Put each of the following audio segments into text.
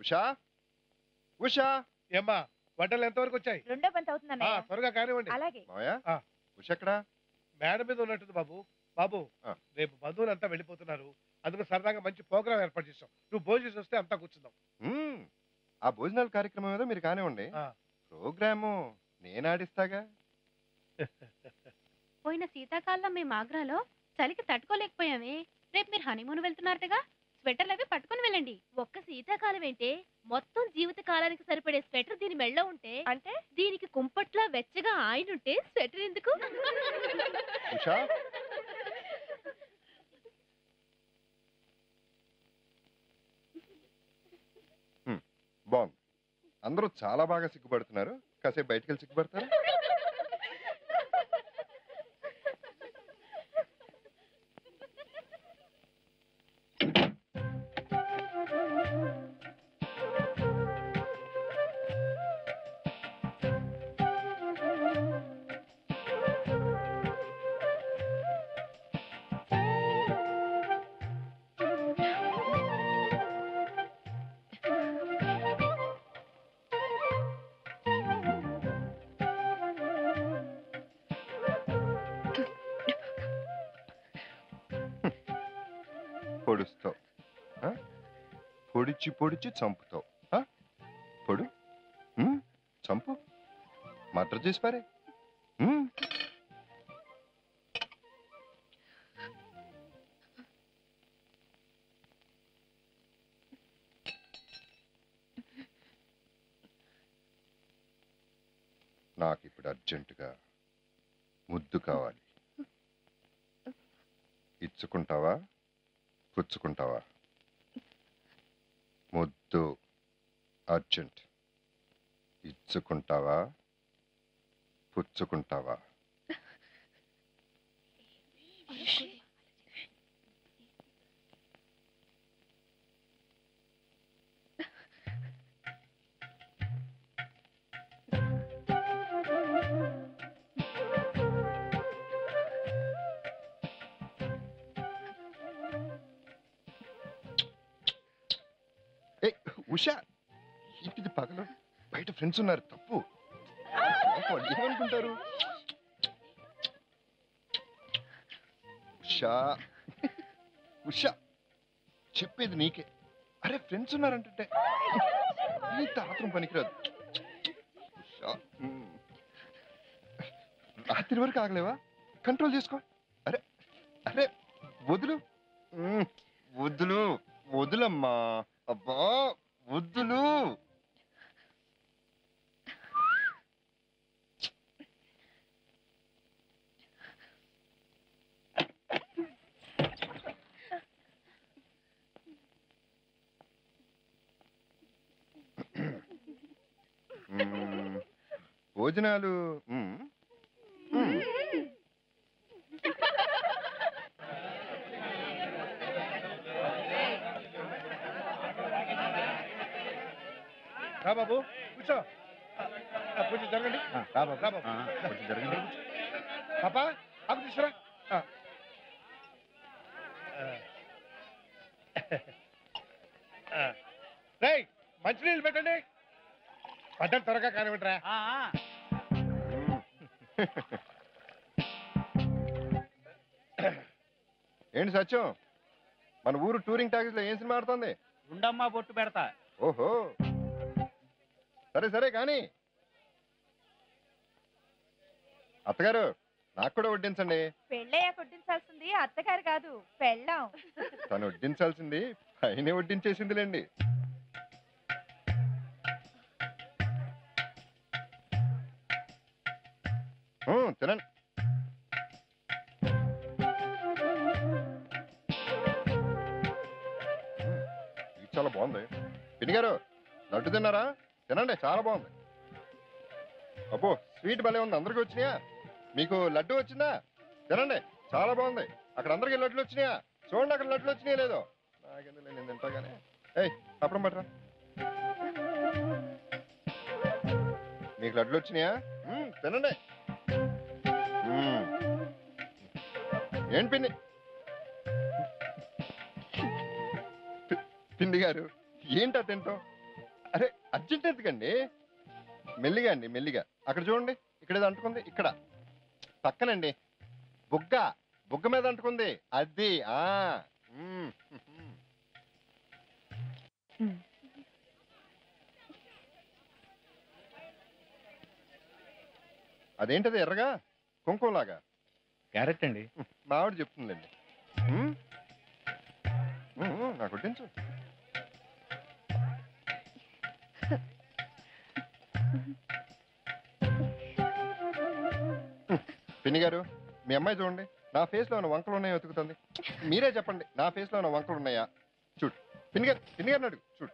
ఉషా ఉషా ఏమ్మా వంటలు ఎంతవరకు వచ్చాయి? రెండో పంత అవుతుందన్న. త్వరగా కానివ్వండి. అలాగే. మావయ్య ఉష ఎక్కడా? మేడ మీద ఉన్నట్టుంది బాబు. బాబు రేపు బంధువులు అంతా వెళ్ళిపోతున్నారు, అందుకు సరదాగా మంచి ప్రోగ్రామ్ ఏర్పాటు చేస్తాం. నువ్వు భోజనం చేసి వస్తే అంతా కూర్చుందాం. ఆ భోజనాల కార్యక్రమం ఏదో మీరు కానివ్వండి, ప్రోగ్రాము నేను ఆడిస్తాగా. పోయిన శీతాకాలంలో మేము ఆగ్రాలో చలికి తట్టుకోలేకపోయామే. రేపు మీరు హనీమూన్ వెళ్తున్నారటగా, స్వెటర్లు అవి పట్టుకుని వెళ్ళండి. ఒక్క శీతాకాలం ఏంటే, మొత్తం జీవిత కాలానికి సరిపడే స్వెటర్ దీని మెళ్ళో ఉంటే, అంటే దీనికి కుంపట్లా వెచ్చగా ఆయనుంటే స్వెటర్ ఎందుకు? ఉషా బాగుంది, అందరూ చాలా బాగా సిగ్గుపడుతున్నారు. కాసేపు బయటికి వెళ్ళి సిగ్గుపడతారు. పొడుస్తావు, పొడిచి పొడిచి చంపుతావు. పొడు చంపు, మర్డర్ చేసి పారే. నాకు ఇప్పుడు అర్జెంటుగా ముద్దు కావాలి. ఇచ్చుకుంటావా పుచ్చుకుంటావా? ముద్దు అర్జెంట్. ఇచ్చుకుంటావా పుచ్చుకుంటావా? ఉషా, ఇంటిది పగలు, బయట ఫ్రెండ్స్ ఉన్నారు, తప్పు. ఏమనుకుంటారు? ఉషా ఉషా, చెప్పేది నీకే. అరే ఫ్రెండ్స్ ఉన్నారంటే ఈ తాత్రం పనికిరాదు. ఉషా, రాత్రి వరకు ఆగలేవా? కంట్రోల్ చేసుకో. అరే అరే వదులు, వదులు వదులమ్మా. అబ్బా వద్దులు. భోజనాలు రా బాబు కూర్చో. కొంచెం జరగండి. కొంచెం జరగండి. పాపా ఆకు తీసుకురా. రేయ్ మంచినీళ్ళు పెట్టండి. పడ్డం త్వరగా కానివ్వండిరా. ఏంటి సత్యం, మన ఊరు టూరింగ్ టాకీస్ లో ఏం సినిమా ఆడుతుంది? ఉండమ్మా బొట్టు పెడతా. ఓహో సరే సరే కానీ అత్తగారు నాకు కూడా వడ్డించండి. పెళ్ళయ్యా కొట్టించాల్సింది అత్తగారు కాదు, పెళ్ళాం. తను వడ్డించాల్సింది పైనే వడ్డించేసిందిలేండి. తినండి. ఇది చాలా బాగుంది. పిన్ని గారు లడ్డు తిన్నారా? తినండి, చాలా బాగుంది. అబ్బో స్వీట్ భలే ఉంది. అందరికి వచ్చినాయా? మీకు లడ్డు వచ్చిందా? తినండి, చాలా బాగుంది. అక్కడ అందరికి లడ్లు వచ్చినాయా? చూడండి అక్కడ లడ్లు వచ్చినాయా లేదో. నాకెందుకు, నేను తింటాగానే. ఏయ్ అప్పుడు పట్టరా. మీకు లడ్లు వచ్చినాయా? తినండి. ఏంటి పిన్ని, పిండి గారు ఏంటా తింటాం? అరే అర్జెంట్ ఎందుకండి, మెల్లిగా అండి మెల్లిగా. అక్కడ చూడండి, ఇక్కడ ఏదో అంటుకుంది, ఇక్కడ పక్కనండి, బుగ్గ మీద అంటుకుంది అది. అదేంటది ఎర్రగా కుంకుమలాగా? క్యారెట్ అండి. మా ఆవిడ చెప్తుందండి. నాకు వడ్డించు. పిన్ని గారు, మీ అమ్మాయి చూడండి, నా ఫేస్ లో ఉన్న వంకలు ఉన్నాయో వెతుకుతుంది. మీరే చెప్పండి, నా ఫేస్ లో ఉన్న వంకలు ఉన్నాయా? చూడు పిన్ని గారు అడుగు. చూడు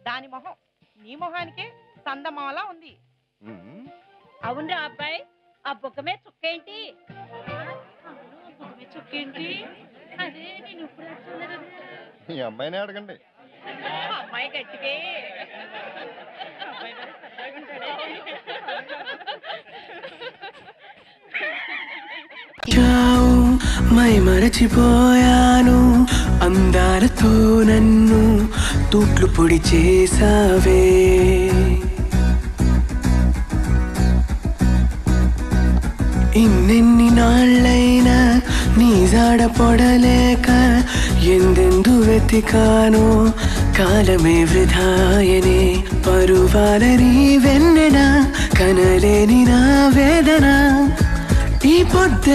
దాని మొహం నీ మొహానికే సందమాలా ఉంది. అవునరా అబ్బాయి, ఆ బుగ్గమే చుక్కేంటి? చుక్కేంటి? అదే నేను ఇప్పుడు చూడలేదు. మీ అమ్మాయినే అడగండి. అమ్మాయి గట్టిగే మై మరచిపోయాను, అందాలతో నన్ను తూట్లు పొడి చేసావే. ఇన్నెన్ని నాళ్ళైనా నీ జాడ పొడలేక ఎందెందు వెతికానో, కాలమే వృధాయనే. పరువాలని వెన్నెన కనలేని నా వేదన ఈ పొద్దు